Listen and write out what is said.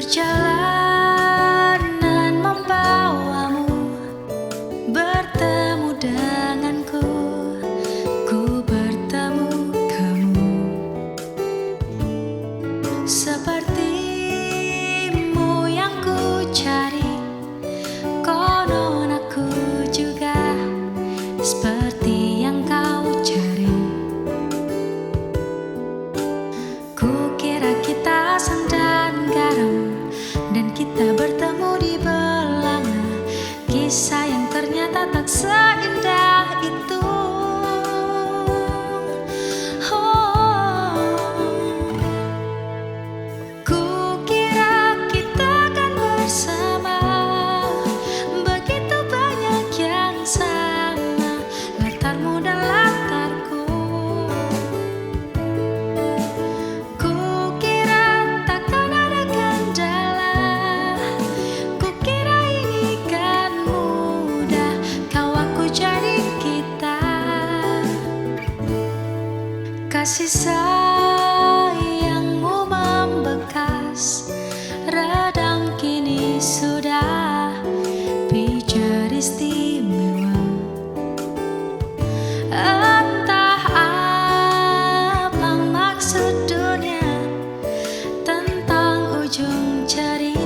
Perjalanan membawamu bertemu denganku, ku bertemu kamu. Sepertimu yang ku cari, konon aku juga seperti yang kau cari. Kukira kita sandan garam dan kita bertemu di belanga, kisah yang ternyata tak seindah itu. Kukira kita akan bersama, begitu banyak yang sama, latarmu dan latarku. Kukira takkan ada kendala, kukira ini kan mudah, kau aku jadi kita. Kasih sayangmu membekas, redam kini sudah pijar istimewa. Entah apa maksud dunia tentang ujung cerita.